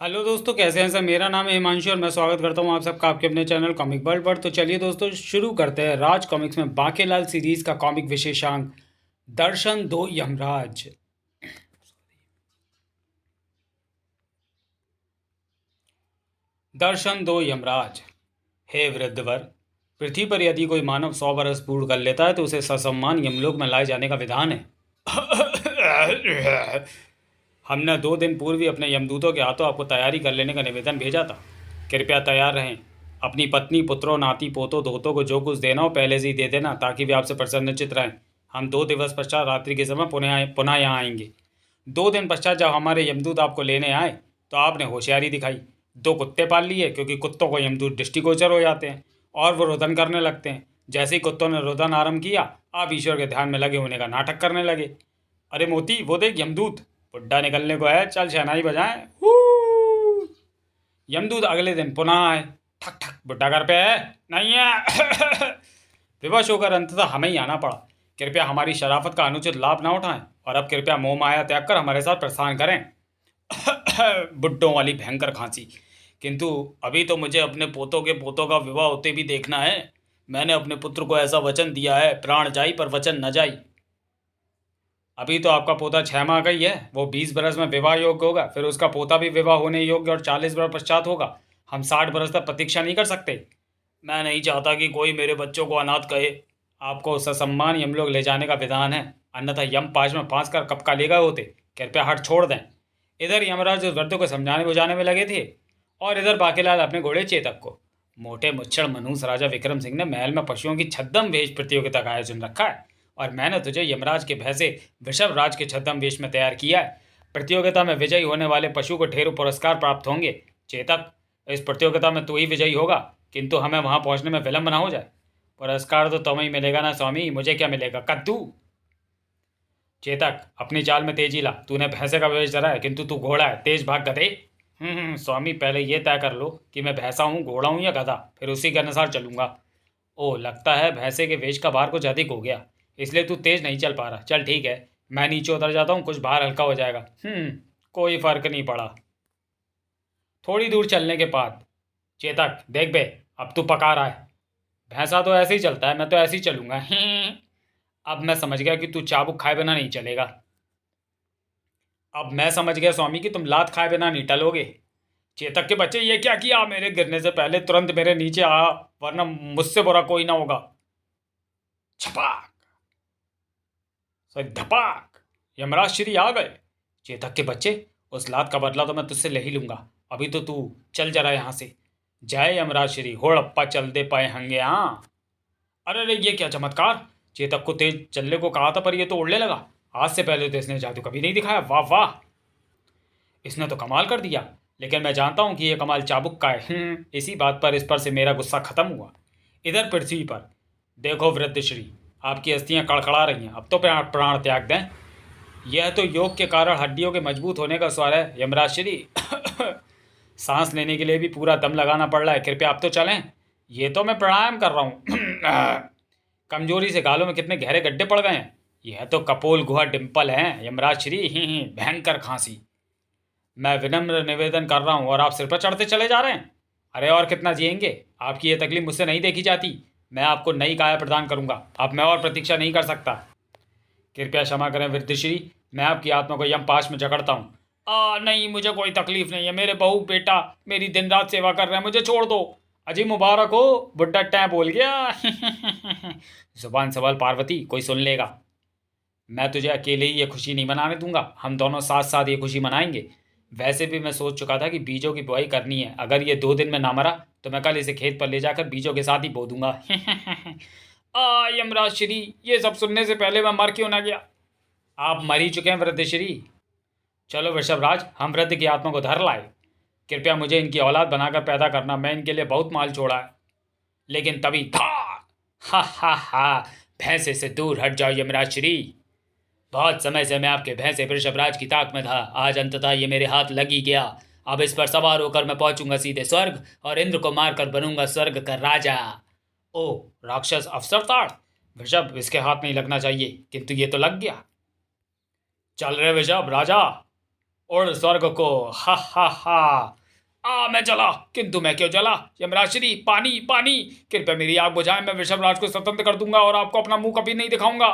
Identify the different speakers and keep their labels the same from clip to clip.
Speaker 1: Hello दोस्तों, कैसे हैं सब। मेरा नाम है हिमांशु और मैं स्वागत करता हूं आप सबका आपके अपने चैनल कॉमिक वर्ल्ड पर। तो चलिए दोस्तों, शुरू करते हैं राज कॉमिक्स में बांकेलाल सीरीज का कॉमिक विशेषांक दर्शन दो यमराज। दर्शन दो यमराज। हे वृद्धवर, पृथ्वी पर यदि कोई मानव 100 बरस पूर्ण कर लेता है तो उसे ससम्मान यमलोक में लाए जाने का विधान है। हमने 2 दिन पूर्व ही अपने यमदूतों के हाथों आपको तैयारी कर लेने का निवेदन भेजा था। कृपया तैयार रहें। अपनी पत्नी, पुत्रों, नाती पोतों धोतों को जो कुछ देना हो पहले से ही दे देना, ताकि वे आपसे प्रसन्नचित रहें। हम 2 दिवस पश्चात रात्रि के समय पुनः यहाँ आएंगे। 2 दिन पश्चात जब हमारे यमदूत आपको लेने आए तो आपने होशियारी दिखाई। 2 कुत्ते पाल लिए, क्योंकि कुत्तों को यमदूत दृष्टिगोचर हो जाते हैं और वो रुदन करने लगते हैं। जैसे ही कुत्तों ने रुदन आरंभ किया, आप ईश्वर के ध्यान में लगे होने का नाटक करने लगे। अरे मोती, वो देख यमदूत। बुड्ढा निकलने को है, चल शहनाई बजाएं। हू! यमदूत अगले दिन पुनः आए। ठक ठक, बुड्ढा घर पे है? नहीं है। विवश होकर अंततः हमें ही आना पड़ा। कृपया हमारी शराफत का अनुचित लाभ ना उठाएं और अब कृपया मोह माया त्याग कर हमारे साथ प्रस्थान करें। बुड्ढों वाली भयंकर खांसी। किंतु अभी तो मुझे अपने पोतों के पोतों का विवाह होते भी देखना है। मैंने अपने पुत्र को ऐसा वचन दिया है, प्राण जाई पर वचन न जाई। अभी तो आपका पोता 6 माह का ही है, वो 20 बरस में विवाह योग्य होगा, फिर उसका पोता भी विवाह होने योग्य और 40 बरस पश्चात होगा। हम 60 बरस तक प्रतीक्षा नहीं कर सकते। मैं नहीं चाहता कि कोई मेरे बच्चों को अनाथ कहे। आपको ससम्मान यमलोक ले जाने का विधान है, अन्यथा यम पाश में फांस कर कब का ले गए होते। कृपया हट छोड़ दें। इधर यमराज उस वृद्ध को समझाने बुझाने में लगे थे और इधर बाकीलाल अपने घोड़े चेतक को। मोटे मुच्छड़ मनूस राजा विक्रम सिंह ने महल में पशुओं की छद्म वेश प्रतियोगिता का आयोजन रखा है और मैंने तुझे यमराज के भय से वृषभ राज के छद्म वेश में तैयार किया है। प्रतियोगिता में विजयी होने वाले पशु को ढेरों पुरस्कार प्राप्त होंगे। चेतक, इस प्रतियोगिता में तू ही विजयी होगा, किंतु हमें वहां पहुंचने में विलंब ना हो जाए। पुरस्कार तो तुम्हें ही मिलेगा ना स्वामी, मुझे क्या मिलेगा, कद्दू। चेतक, अपनी चाल में तेजी ला। तूने भैंसे का वेश धरा है, किंतु तू घोड़ा है, तेज भाग गधे। स्वामी, पहले ये तय कर लो कि मैं भैंसा हूँ, घोड़ा हूँ या गधा, फिर उसी के अनुसार चलूंगा। ओ, लगता है भैंसे के वेश का भार कुछ अधिक हो गया, इसलिए तू तेज नहीं चल पा रहा। चल ठीक है, मैं नीचे उतर जाता हूँ, कुछ भार हल्का हो जाएगा। कोई फर्क नहीं पड़ा। थोड़ी दूर चलने के बाद, चेतक देख बे, अब तू पका रहा है। भैंसा तो ऐसे ही चलता है, मैं तो ऐसे ही चलूंगा। अब मैं समझ गया कि तू चाबुक खाए बिना नहीं चलेगा। अब मैं समझ गया स्वामी कि तुम लात खाए बिना नहीं टलोगे। चेतक के बच्चे, ये क्या किया? मेरे गिरने से पहले तुरंत मेरे नीचे आ, वरना मुझसे बुरा कोई ना होगा। छपाक, सॉरी धपाक, यमराज श्री आ गए। चेतक के बच्चे, उस लात का बदला तो मैं तुझसे ले ही लूंगा। अभी तो तू चल जरा यहाँ से। जय यमराज श्री, होड़प्पा चल दे पाए हंगे। हाँ, अरे अरे, ये क्या चमत्कार! चेतक को तेज चलने को कहा था पर ये तो उड़ने लगा। आज से पहले तो इसने जादू कभी नहीं दिखाया। वाह वाह, इसने तो कमाल कर दिया। लेकिन मैं जानता हूँ कि ये कमाल चाबुक का है। इसी बात पर इस पर से मेरा गुस्सा खत्म हुआ। इधर पृथ्वी पर देखो वृद्ध श्री, आपकी अस्थियां कड़कड़ा रही हैं, अब तो प्राण प्राण त्याग दें। यह तो योग के कारण हड्डियों के मजबूत होने का स्वर है यमराज श्री। सांस लेने के लिए भी पूरा दम लगाना पड़ रहा है, कृपया अब तो चलें। ये तो मैं प्राणायाम कर रहा हूँ। कमजोरी से गालों में कितने गहरे गड्ढे पड़ गए हैं। यह तो कपोल गुहा डिम्पल हैं यमराज श्री। ही भयंकर खांसी। मैं विनम्र निवेदन कर रहा हूँ और आप सिर पर चढ़ते चले जा रहे हैं। अरे और कितना जिएंगे? आपकी ये तकलीफ मुझसे नहीं देखी जाती। मैं आपको नई काया प्रदान करूंगा। अब मैं और प्रतीक्षा नहीं कर सकता। कृपया क्षमा करें वृद्धश्री, मैं आपकी आत्मा को यम पाश में जकड़ता हूँ। नहीं, मुझे कोई तकलीफ नहीं है। मेरे बहू बेटा मेरी दिन रात सेवा कर रहे हैं, मुझे छोड़ दो। अजी मुबारक हो, बुड्ढा टैं बोल गया। जुबान सवाल पार्वती, कोई सुन लेगा। मैं तुझे अकेले ही ये खुशी नहीं मनाने दूंगा, हम दोनों साथ साथ ये खुशी मनाएंगे। वैसे भी मैं सोच चुका था कि बीजों की बुआई करनी है। अगर ये 2 दिन में ना मरा तो मैं कल इसे खेत पर ले जाकर बीजों के साथ ही बो दूंगा। यमराज श्री, ये सब सुनने से पहले मैं मर क्यों ना गया? आप मर ही चुके हैं वृद्ध श्री। चलो वृषभराज, हम वृद्ध की आत्मा को धर लाए। कृपया मुझे इनकी औलाद बनाकर पैदा करना, मैं इनके लिए बहुत माल छोड़ा है। लेकिन तभी था, हा, भैंसे से दूर हट जाओ यमराज श्री। बहुत समय से मैं आपके भैंसे वृषभराज की ताक में था, आज अंततः ये मेरे हाथ लग ही गया। अब इस पर सवार होकर मैं पहुंचूंगा सीधे स्वर्ग और इंद्र को मारकर बनूंगा स्वर्ग का राजा। ओ राक्षस अवसरताड़, वृषभ इसके हाथ नहीं लगना चाहिए, किंतु ये तो लग गया। चल रहे वृषभ राजा। उड़ स्वर्ग को, हा हा हा। मैं जला, किंतु मैं क्यों जला? यमराज श्री, पानी पानी, कृपया मेरी आग बुझाएं। मैं वृषभराज को स्वतंत्र कर दूंगा और आपको अपना मुंह कभी नहीं दिखाऊंगा,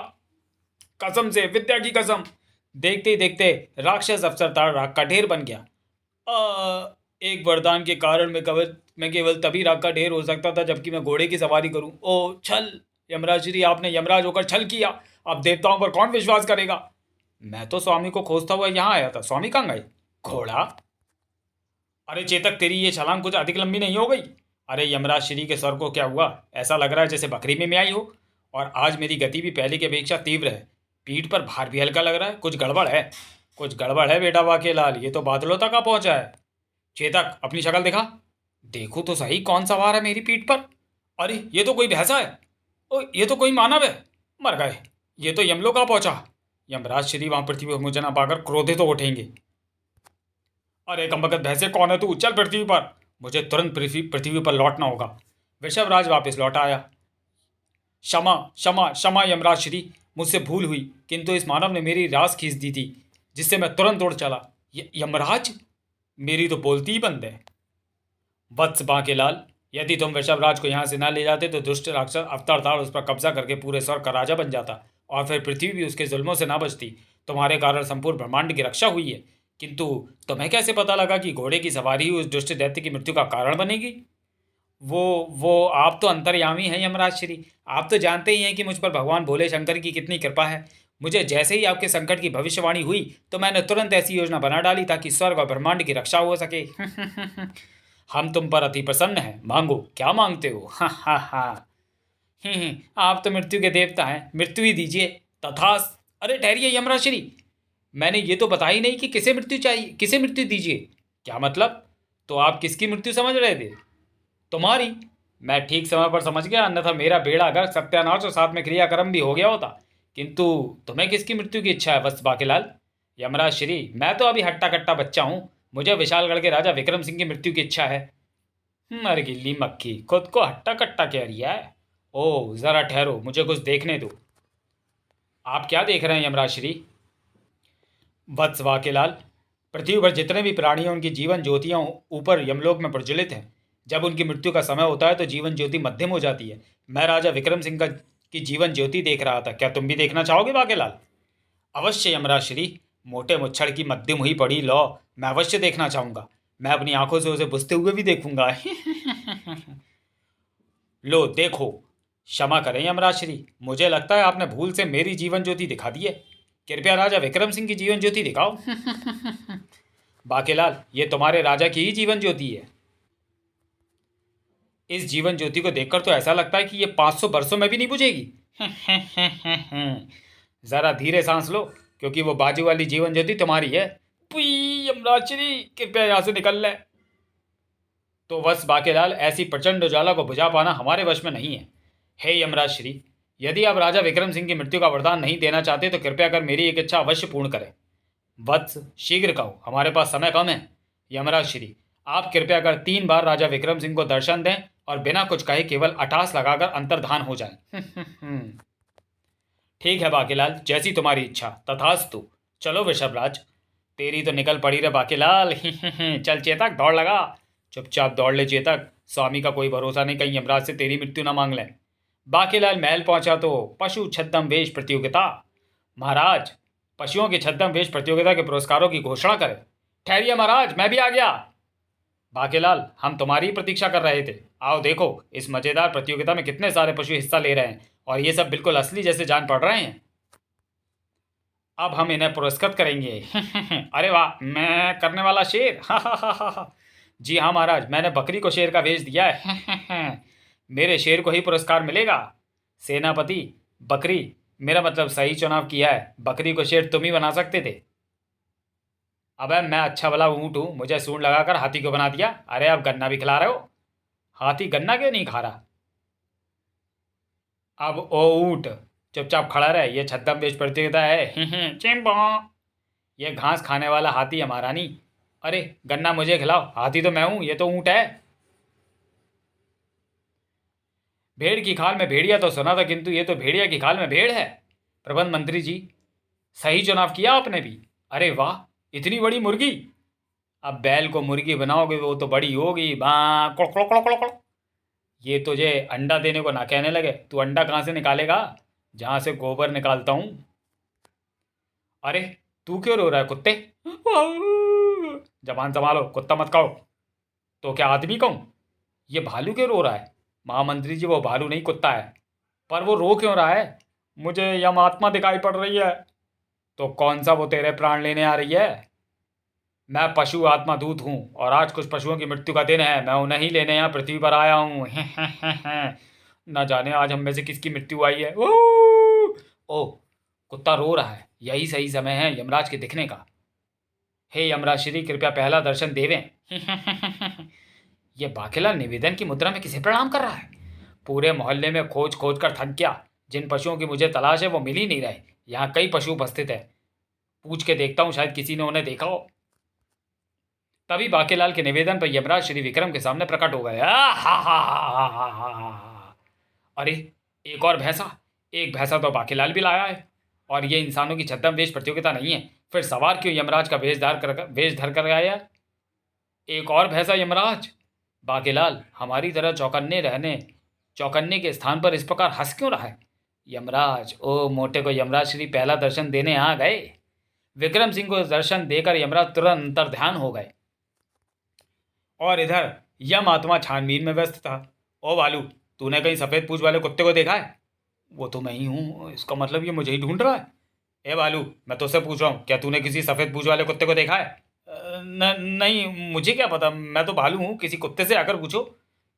Speaker 1: कसम से, विद्या की कसम। देखते ही देखते राक्षस अवसरदार राग का ढेर बन गया। एक वरदान के कारण मैं केवल तभी राग का ढेर हो सकता था जबकि मैं घोड़े की सवारी करूं। ओ छल! यमराज श्री, आपने यमराज होकर छल किया। अब देवताओं पर कौन विश्वास करेगा? मैं तो स्वामी को खोजता हुआ यहाँ आया था। स्वामी कहाँ गए? घोड़ा? अरे चेतक, तेरी ये छलांग कुछ अधिक लंबी नहीं हो गई? अरे यमराज श्री के स्वर को क्या हुआ? ऐसा लग रहा है जैसे बकरी में आई हो। और आज मेरी गति भी पहले की अपेक्षा तीव्र है। पीठ पर भार भी हल्का लग रहा है। कुछ गड़बड़ है, कुछ गड़बड़ है बेटा वाकेलाल। ये तो बादलों तक आ पहुंचा है। चेतक, अपनी शक्ल दिखा। देखो तो सही, कौन सवार है मेरी पीठ पर? अरे ये तो कोई भैंसा है। ओ, ये तो कोई मानव है। मर गए, ये तो यमलोक आ पहुंचा। यमराज श्री वहां पृथ्वी पर मुझे ना पाकर क्रोधित तो उठेंगे। अरे कमबख्त भैंसे, कौन है तू? चल पृथ्वी पर। मुझे तुरंत पृथ्वी पर लौटना होगा। वृषभराज वापस लौट आया। क्षमा क्षमा क्षमा यमराज श्री, मुझसे भूल हुई, किंतु इस मानव ने मेरी रास खींच दी थी, जिससे मैं तुरंत उड़ चला। यमराज, मेरी तो बोलती ही बंद है। वत्स बांकेलाल, यदि तुम वृषभराज को यहाँ से ना ले जाते तो दुष्ट राक्षस अवतार उस पर कब्जा करके पूरे स्वर का राजा बन जाता और फिर पृथ्वी भी उसके जुल्मों से ना बचती। तुम्हारे कारण संपूर्ण ब्रह्मांड की रक्षा हुई है, किंतु तुम्हें कैसे पता लगा कि घोड़े की सवारी ही उस दुष्ट दैत्य की मृत्यु का कारण बनेगी? वो आप तो अंतर्यामी हैं यमराज श्री। आप तो जानते ही हैं कि मुझ पर भगवान भोले शंकर की कितनी कृपा है। मुझे जैसे ही आपके संकट की भविष्यवाणी हुई तो मैंने तुरंत ऐसी योजना बना डाली ताकि स्वर्ग और ब्रह्मांड की रक्षा हो सके। हम तुम पर अति प्रसन्न हैं। मांगो, क्या मांगते हो? हा हा हा। आप तो मृत्यु के देवता हैं, मृत्यु ही दीजिए। तथास। अरे ठहरिए यमराज श्री, मैंने ये तो बताया ही नहीं कि किसे मृत्यु चाहिए, किसे मृत्यु दीजिए। क्या मतलब? तो आप किसकी मृत्यु समझ रहे थे? तुम्हारी। मैं ठीक समय पर समझ गया, अन्यथा मेरा बेड़ा गर्क, सत्यानाश और साथ में क्रियाक्रम भी हो गया होता। किंतु तुम्हें किसकी मृत्यु की इच्छा है वत्स बाकेलाल? यमराज श्री, मैं तो अभी हट्टा कट्टा बच्चा हूँ। मुझे विशालगढ़ के राजा विक्रम सिंह की मृत्यु की इच्छा है। अरे गिल्ली मक्खी, खुद को हट्टा कट्टा कह रही है। ओ जरा ठहरो, मुझे कुछ देखने दो। आप क्या देख रहे हैं यमराज श्री? वत्स वाकेलाल, पृथ्वी पर जितने भी प्राणी हैं उनकी जीवन ज्योतियां ऊपर यमलोक में प्रज्वलित हैं। जब उनकी मृत्यु का समय होता है तो जीवन ज्योति मध्यम हो जाती है। मैं राजा विक्रम सिंह की जीवन ज्योति देख रहा था। क्या तुम भी देखना चाहोगे वाकेलाल? अवश्य यमराज श्री, मोटे मुच्छड़ की मध्यम हुई पड़ी लो, मैं अवश्य देखना चाहूंगा। मैं अपनी आंखों से उसे बुझते हुए भी देखूंगा। लो देखो। क्षमा करें यमराज श्री, मुझे लगता है आपने भूल से मेरी जीवन ज्योति दिखा दी है। कृपया राजा विक्रम सिंह की जीवन ज्योति दिखाओ। बाकेलाल, ये तुम्हारे राजा की ही जीवन ज्योति है। इस जीवन ज्योति को देखकर तो ऐसा लगता है कि ये 500 वर्षों में भी नहीं बुझेगी। जरा धीरे सांस लो, क्योंकि वो बाजू वाली जीवन ज्योति तुम्हारी है। पुई यमराज श्री, कृपया यहां से निकल ले। तो बस बाकेलाल, ऐसी प्रचंड उजाला को बुझा पाना हमारे वश में नहीं है। हे यमराज श्री, यदि आप राजा विक्रम सिंह की मृत्यु का वरदान नहीं देना चाहते तो कृपया कर मेरी एक इच्छा अवश्य पूर्ण करें। वत्स, शीघ्र कहो, हमारे पास समय कम है। यमराज श्री, आप कृपया कर 3 बार राजा विक्रम सिंह को दर्शन दें और बिना कुछ कहे केवल अटास लगाकर अंतर्धान हो जाएं। ठीक है बाकेलाल, जैसी तुम्हारी इच्छा, तथास्तु। चलो वृषभराज, तेरी तो निकल पड़ी रे बाकेलाल। चल चेतक, दौड़ लगा। चुपचाप दौड़ ले चेतक, स्वामी का कोई भरोसा नहीं, कहीं यमराज से तेरी मृत्यु ना मांग लें। बाकेलाल महल पहुंचा तो पशु छद्म वेश प्रतियोगिता। महाराज, पशुओं की छद्म वेश प्रतियोगिता के पुरस्कारों की घोषणा करें। ठहरिए महाराज, मैं भी आ गया। बाकेलाल, हम तुम्हारी ही प्रतीक्षा कर रहे थे। आओ देखो, इस मजेदार प्रतियोगिता में कितने सारे पशु हिस्सा ले रहे हैं और ये सब बिल्कुल असली जैसे जान पड़ रहे हैं। अब हम इन्हें पुरस्कृत करेंगे। अरे वाह, मैं करने वाला शेर। जी हाँ महाराज, मैंने बकरी को शेर का वेश दिया है। मेरे शेर को ही पुरस्कार मिलेगा। सेनापति, बकरी, मेरा मतलब सही चुनाव किया है। बकरी को शेर तुम ही बना सकते थे। अबे मैं अच्छा भला ऊँट हूँ, मुझे सूंड लगाकर हाथी को बना दिया। अरे अब गन्ना भी खिला रहे हो। हाथी गन्ना क्यों नहीं खा रहा? अब ओ ऊँट, चुपचाप खड़ा रहे, ये छद्म वेश प्रतियोगिता है। चिंपो, ये घास खाने वाला हाथी हमारा नहीं। अरे गन्ना मुझे खिलाओ, हाथी तो मैं हूँ, ये तो ऊँट है। भेड़ की खाल में भेड़िया तो सुना था, किंतु ये तो भेड़िया की खाल में भेड़ है। प्रबंध मंत्री जी, सही चुनाव किया आपने भी। अरे वाह, इतनी बड़ी मुर्गी? अब बैल को मुर्गी बनाओगे वो तो बड़ी होगी, बाँ कुड़ कुड़ कुड़ कुड़ कुड़। ये तुझे अंडा देने को ना कहने लगे। तू अंडा कहाँ से निकालेगा? जहाँ से गोबर निकालता हूँ। अरे तू क्यों रो रहा है कुत्ते? जबान संभालो, कुत्ता मत कहो। तो क्या आदमी कहूँ? ये भालू क्यों रो रहा है? महामंत्री जी वो भालू नहीं कुत्ता है। पर वो रो क्यों रहा है? मुझे यम आत्मा दिखाई पड़ रही है। तो कौन सा वो तेरे प्राण लेने आ रही है? मैं पशु आत्मा दूत हूँ और आज कुछ पशुओं की मृत्यु का दिन है। मैं उन्हें ही लेने यहाँ पृथ्वी पर आया हूँ। न जाने आज हम में से किसकी मृत्यु आई है। ओ कुत्ता रो रहा है, यही सही समय है यमराज के दिखने का। हे यमराज श्री, कृपया पहला दर्शन देवें। ये बाकेला निवेदन की मुद्रा में किसे प्रणाम कर रहा है? पूरे मोहल्ले में खोज खोज कर थक गया। जिन पशुओं की मुझे तलाश है वो मिल ही नहीं रहे। यहाँ कई पशु उपस्थित है, पूछ के देखता हूँ, शायद किसी ने उन्हें देखा हो। तभी बाकेलाल के निवेदन पर यमराज श्री विक्रम के सामने प्रकट हो गए। अरे एक और भैंसा! एक भैंसा तो बाकेलाल भी लाया है। और ये इंसानों की छद्म वेश प्रतियोगिता नहीं है, फिर सवार क्यों यमराज का वेश धर कर आया? एक और भैंसा यमराज! बाकेलाल हमारी तरह चौकन्ने के स्थान पर इस प्रकार हंस क्यों रहा है? यमराज, ओ मोटे को यमराज श्री पहला दर्शन देने आ गए। विक्रम सिंह को दर्शन देकर यमराज तुरंत अंतर्ध्यान हो गए। और इधर यम आत्मा छानबीन में व्यस्त था। ओ भालू, तूने कहीं सफ़ेद पूंछ वाले कुत्ते को देखा है? वो तो मैं ही हूँ, इसका मतलब ये मुझे ही ढूंढ रहा है। ए भालू, मैं तुझसे पूछ रहा हूँ, क्या तूने किसी सफ़ेद पूंछ वाले कुत्ते को देखा है? नहीं, मुझे क्या पता, मैं तो भालू हूँ, किसी कुत्ते से आकर पूछो।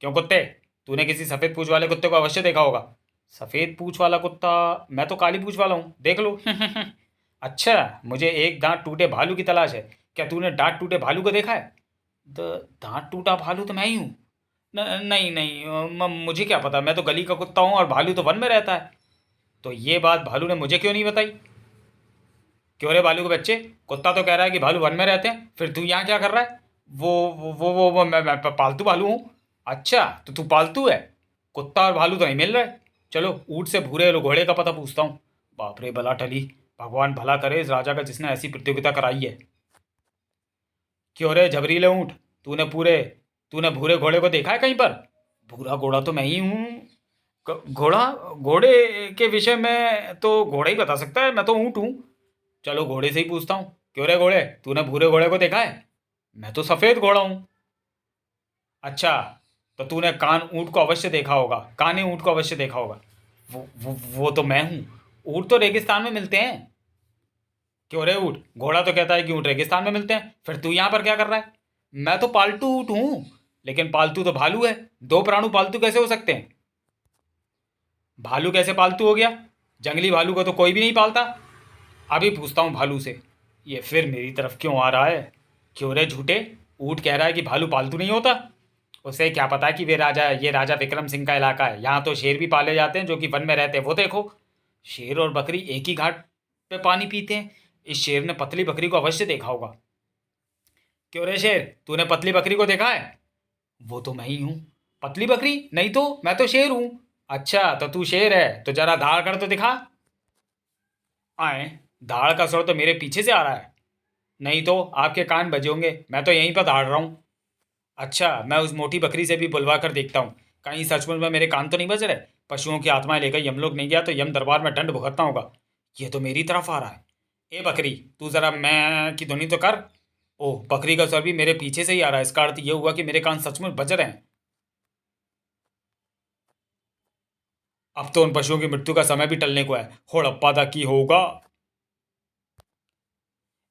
Speaker 1: क्यों कुत्ते, तूने किसी सफ़ेद पूंछ वाले कुत्ते को अवश्य देखा होगा। सफ़ेद पूंछ वाला कुत्ता? मैं तो काली पूंछ वाला हूँ, देख लो। अच्छा, मुझे एक दांत टूटे भालू की तलाश है। क्या तूने दांत टूटे भालू को देखा है? दांत टूटा भालू तो मैं ही हूँ। नहीं, मुझे क्या पता, मैं तो गली का कुत्ता हूँ और भालू तो वन में रहता है। तो ये बात भालू ने मुझे क्यों नहीं बताई? क्यों रे भालू के बच्चे, कुत्ता तो कह रहा है कि भालू वन में रहते हैं, फिर तू यहाँ क्या कर रहा है? मैं पालतू भालू हूँ। अच्छा, तो तू पालतू है? कुत्ता और भालू तो नहीं मिल रहे। चलो ऊँट से भूरे घोड़े का पता पूछता हूँ। बाप रे बला टली, भगवान भला करे इस राजा का जिसने ऐसी प्रतियोगिता कराई है। क्यों रे झबरीले ऊँट, तूने भूरे घोड़े को देखा है कहीं पर? भूरा घोड़ा तो मैं ही हूँ। घोड़े के विषय में तो घोड़ा ही बता सकता है, मैं तो ऊँट हूँ। चलो घोड़े से ही पूछता हूँ। क्यों रे घोड़े, तूने भूरे घोड़े को देखा है? मैं तो सफ़ेद घोड़ा हूँ। अच्छा, तो तूने कान ऊँट को अवश्य देखा होगा, काने ऊँट को अवश्य देखा होगा। वो तो मैं हूँ। ऊँट तो रेगिस्तान में मिलते हैं। क्यों रे ऊँट, घोड़ा तो कहता है कि ऊँट रेगिस्तान में मिलते हैं, फिर तू यहाँ पर क्या कर रहा है? मैं तो पालतू ऊँट हूँ। लेकिन पालतू तो भालू है, दो प्राणु पालतू कैसे हो सकते हैं? भालू कैसे पालतू हो गया? जंगली भालू को तो कोई भी नहीं पालता। अभी पूछता हूँ भालू से। ये फिर मेरी तरफ क्यों आ रहा है? क्यों रे झूठे, ऊँट कह रहा है कि भालू पालतू नहीं होता। उसे क्या पता कि ये राजा विक्रम सिंह का इलाका है। यहाँ तो शेर भी पाले जाते हैं जो कि वन में रहते हैं। वो देखो, शेर और बकरी एक ही घाट पे पानी पीते हैं। इस शेर ने पतली बकरी को अवश्य देखा होगा। क्यों रे शेर, तूने पतली बकरी को देखा है? वो तो मैं ही हूँ। पतली बकरी नहीं तो मैं तो शेर हूँ। अच्छा, तो तू शेर है तो जरा धाड़ कर तो दिखा। आए, धाड़ का स्वर तो मेरे पीछे से आ रहा है। नहीं तो आपके कान बजे होंगे, मैं तो यहीं पर धाड़ रहा हूँ। अच्छा, मैं उस मोटी बकरी से भी बुलवा कर देखता हूँ, कहीं सचमुच में मेरे कान तो नहीं बज रहे। पशुओं की आत्माएं लेकर यमलोक नहीं गया तो यम दरबार में दंड भुगतना होगा। ये तो मेरी तरफ आ रहा है। ए बकरी, तू जरा मैं की ध्वनि तो कर। ओह, बकरी का स्वर भी मेरे पीछे से ही आ रहा है। इसका अर्थ ये हुआ कि मेरे कान सचमुच बज रहे हैं। अब तो उन पशुओं की मृत्यु का समय भी टलने को है। होड़प्पा दा की होगा।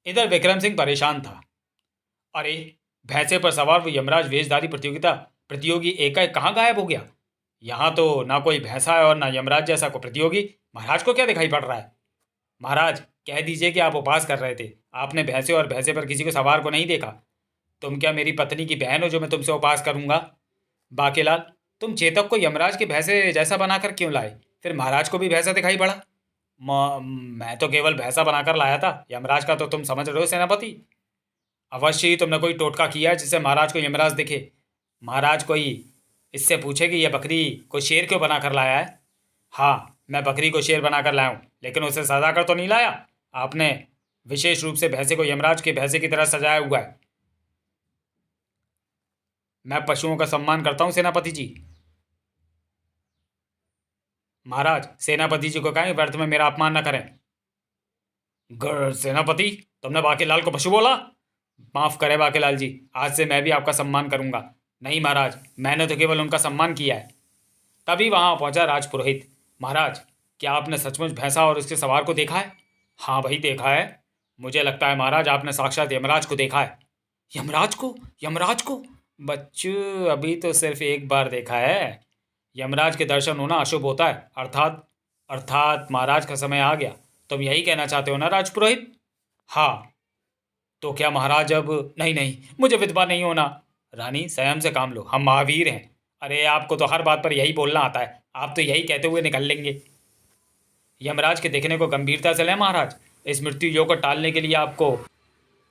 Speaker 1: इधर विक्रम सिंह परेशान था। अरे, भैंसे पर सवार वो यमराज वेशधारी प्रतियोगी एकाएक कहाँ गायब हो गया? यहाँ तो ना कोई भैंसा है और ना यमराज जैसा कोई प्रतियोगी। महाराज को क्या दिखाई पड़ रहा है? महाराज, कह दीजिए कि आप उपवास कर रहे थे। आपने भैंसे पर किसी को सवार को नहीं देखा। तुम क्या मेरी पत्नी की बहन हो जो मैं तुमसे उपवास करूंगा? बाकेलाल, तुम चेतक को यमराज के भैंसे जैसा बनाकर क्यों लाए? फिर महाराज को भी भैंसा दिखाई पड़ा। मैं तो केवल भैंसा बनाकर लाया था, यमराज का तो तुम समझ रहे हो सेनापति। अवश्य ही तुमने कोई टोटका किया है जिससे महाराज को यमराज दिखे। महाराज कोई इससे पूछे कि यह बकरी को शेर क्यों बनाकर लाया है। हाँ, मैं बकरी को शेर बनाकर लाया हूँ, लेकिन उसे सजा कर तो नहीं लाया। आपने विशेष रूप से भैंसे को यमराज के भैंसे की तरह सजाया हुआ है। मैं पशुओं का सम्मान करता हूं सेनापति जी। महाराज, सेनापति जी को कहें व्यर्थ में मेरा अपमान न करें। सेनापति, तुमने बाकीलाल को पशु बोला? माफ करें बाकीलाल जी, आज से मैं भी आपका सम्मान करूंगा। नहीं महाराज, मैंने तो केवल उनका सम्मान किया है। तभी वहां पहुंचा राजपुरोहित। महाराज, क्या आपने सचमुच भैंसा और उसके सवार को देखा है? हाँ भाई, देखा है। मुझे लगता है महाराज आपने साक्षात यमराज को देखा है। यमराज को? यमराज को? बच्चू, अभी तो सिर्फ एक बार देखा है। यमराज के दर्शन होना अशुभ होता है। अर्थात अर्थात महाराज का समय आ गया। तुम यही कहना चाहते हो ना राजपुरोहित? हाँ। तो क्या महाराज अब? नहीं नहीं, मुझे विधवा नहीं होना। रानी, संयम से काम लो, हम महावीर हैं। अरे, आपको तो हर बात पर यही बोलना आता है। आप तो यही कहते हुए निकल लेंगे। यमराज के देखने को गंभीरता से लें महाराज। इस मृत्यु योग को टालने के लिए आपको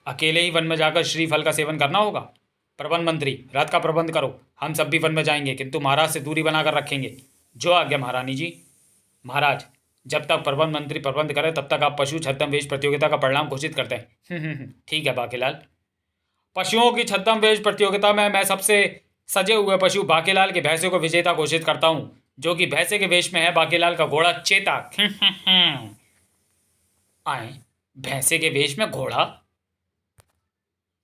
Speaker 1: अकेले ही वन में जाकर श्रीफल का सेवन करना होगा। प्रबंध मंत्री, रथ का प्रबंध करो। हम सब भी वन में जाएंगे, किंतु महाराज से दूरी बनाकर रखेंगे। जो आज्ञा महारानी जी। महाराज, जब तक प्रबंध मंत्री प्रबंध करें तब तक आप पशु छद्म वेश प्रतियोगिता का परिणाम घोषित करते हैं। ठीक है बाकीलाल। पशुओं की छद्म वेश प्रतियोगिता में मैं सबसे सजे हुए पशु बाकीलाल के भैंसे को विजेता घोषित करता हूं, जो कि भैंसे के वेश में है बाकीलाल का घोड़ा चेतक। आए, भैंसे के वेश में घोड़ा?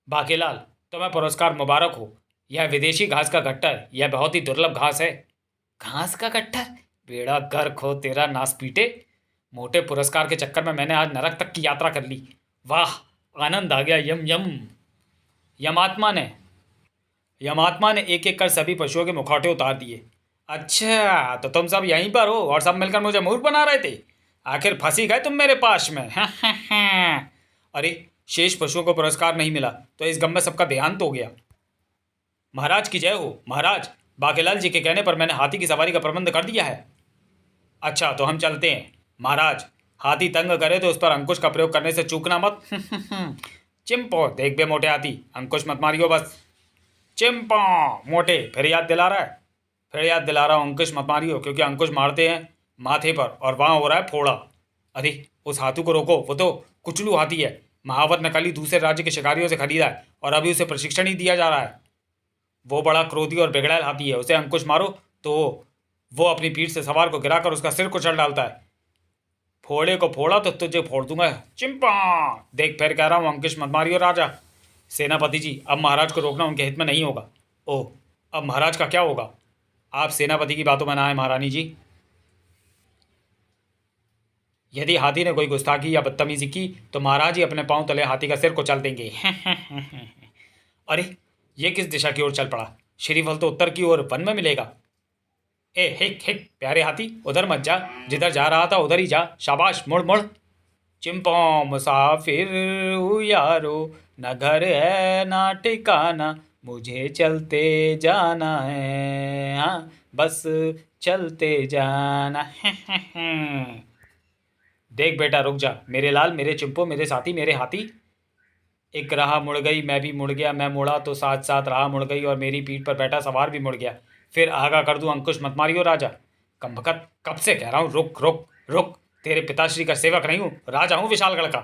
Speaker 1: बाकीलाल, तुम्हें पुरस्कार मुबारक हो। यह विदेशी घास का गट्ठर, यह बहुत ही दुर्लभ घास है। घास का गट्ठर? बेड़ा गर्क हो तेरा नास पीटे। मोटे पुरस्कार के चक्कर में मैंने आज नरक तक की यात्रा कर ली। वाह, आनंद आ गया। यम यम। यमात्मा ने एक एक कर सभी पशुओं के मुखौटे उतार दिए। अच्छा, तो तुम सब यहीं पर हो और सब मिलकर मुझे मूर्ख बना रहे थे? आखिर फंसी गए तुम मेरे पास में। अरे, शेष पशुओं को पुरस्कार नहीं मिला तो इस गम में सबका देहांत हो गया। महाराज की जय हो। महाराज, बाकीलाल जी के कहने पर मैंने हाथी की सवारी का प्रबंध कर दिया है। अच्छा, तो हम चलते हैं। महाराज, हाथी तंग करे तो उस पर अंकुश का प्रयोग करने से चूकना मत। चिंपो, देख बे मोटे हाथी, अंकुश मत मारियो बस। चिंपो मोटे, फिर याद दिला रहा हूँ, अंकुश मत मारियो, क्योंकि अंकुश मारते हैं माथे पर और वहाँ हो रहा है फोड़ा। अरे, उस हाथी को रोको, वो तो कुचलू हाथी है। महावत ने कल ही दूसरे राज्य के शिकारियों से खरीदा है और अभी उसे प्रशिक्षण ही दिया जा रहा है। वो बड़ा क्रोधी और बिगड़ैल हाथी है, उसे अंकुश मारो तो वो अपनी पीठ से सवार को गिराकर उसका सिर कुचल डालता है। फोड़े को फोड़ा तो तुझे फोड़ दूंगा। चिंपा, देख फिर कह रहा हूँ, अंकुश मत मारियो राजा। सेनापति जी, अब महाराज को रोकना उनके हित में नहीं होगा। ओह, अब महाराज का क्या होगा? आप सेनापति की बातों में ना आए महारानी जी। यदि हाथी ने कोई गुस्ताखी या बदतमीजी की तो महाराज ही अपने पांव तले हाथी का सिर कुचल देंगे। अरे, ये किस दिशा की ओर चल पड़ा? श्रीफल तो उत्तर की ओर वन में मिलेगा। ए हिक हिक, प्यारे हाथी, उधर मत जा, जिधर जा रहा था उधर ही जा। शाबाश, मुड़ मुड़। चिंपो मुसाफिर हूँ यारो, न घर है ना ठिकाना, मुझे चलते जाना है, हाँ बस चलते जाना है। देख बेटा, रुक जा मेरे लाल, मेरे चिंपो, मेरे साथी, मेरे हाथी। एक राह मुड़ गई, मैं भी मुड़ गया, मैं मुड़ा तो साथ साथ राह मुड़ गई और मेरी पीठ पर बैठा सवार भी मुड़ गया। फिर आगा कर दूं, अंकुश मत मारियो राजा। कमबख्त, कब से कह रहा हूँ, रुक रुक रुक। तेरे पिताश्री का सेवक नहीं हूँ, राजा हूँ विशालगढ़ का।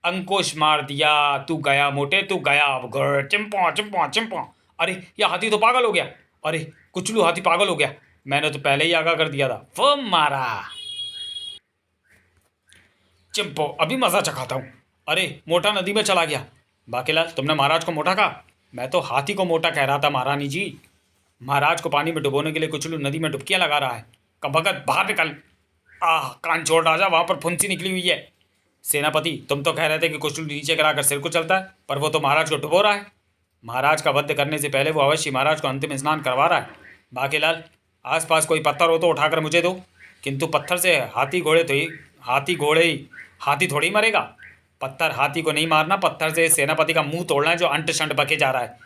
Speaker 1: अंकुश मार दिया, तू गया मोटे, तू गया। अब चिंपो चिंपो चिंपो। अरे, यह हाथी तो पागल हो गया। अरे, कुचलू हाथी पागल हो गया। मैंने तो पहले ही आगा कर दिया था। वो मारा। चिंपो, अभी मजा चखाता हूँ। अरे, मोटा नदी में चला गया। बाकीलाल, तुमने महाराज को मोटा कहा? मैं तो हाथी को मोटा कह रहा था महारानी जी। महाराज को पानी में डुबोने के लिए कुचलू नदी में डुबकियां लगा रहा है। कबगत, बाहर निकल। कान छोड़ राजा, वहां पर फुंसी निकली हुई है। सेनापति, तुम तो कह रहे थे कि कुचलू नीचे गिराकर सिर को चलता है, पर वो तो महाराज को डुबो रहा है। महाराज का वध करने से पहले वो अवश्य महाराज को अंतिम स्नान करवा रहा है। बाकीलाल, आसपास कोई पत्थर हो तो उठाकर मुझे दो, किंतु पत्थर से हाथी थोड़ी मरेगा। पत्थर हाथी को नहीं मारना, पत्थर से सेनापति का मुंह तोड़ना है जो अंट शंट बके जा रहा है।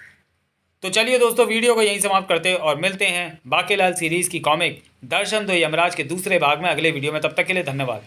Speaker 1: तो चलिए दोस्तों, वीडियो को यहीं समाप्त करते हैं और मिलते हैं बाकीलाल सीरीज़ की कॉमिक दर्शन दो यमराज के दूसरे भाग में अगले वीडियो में। तब तक के लिए धन्यवाद।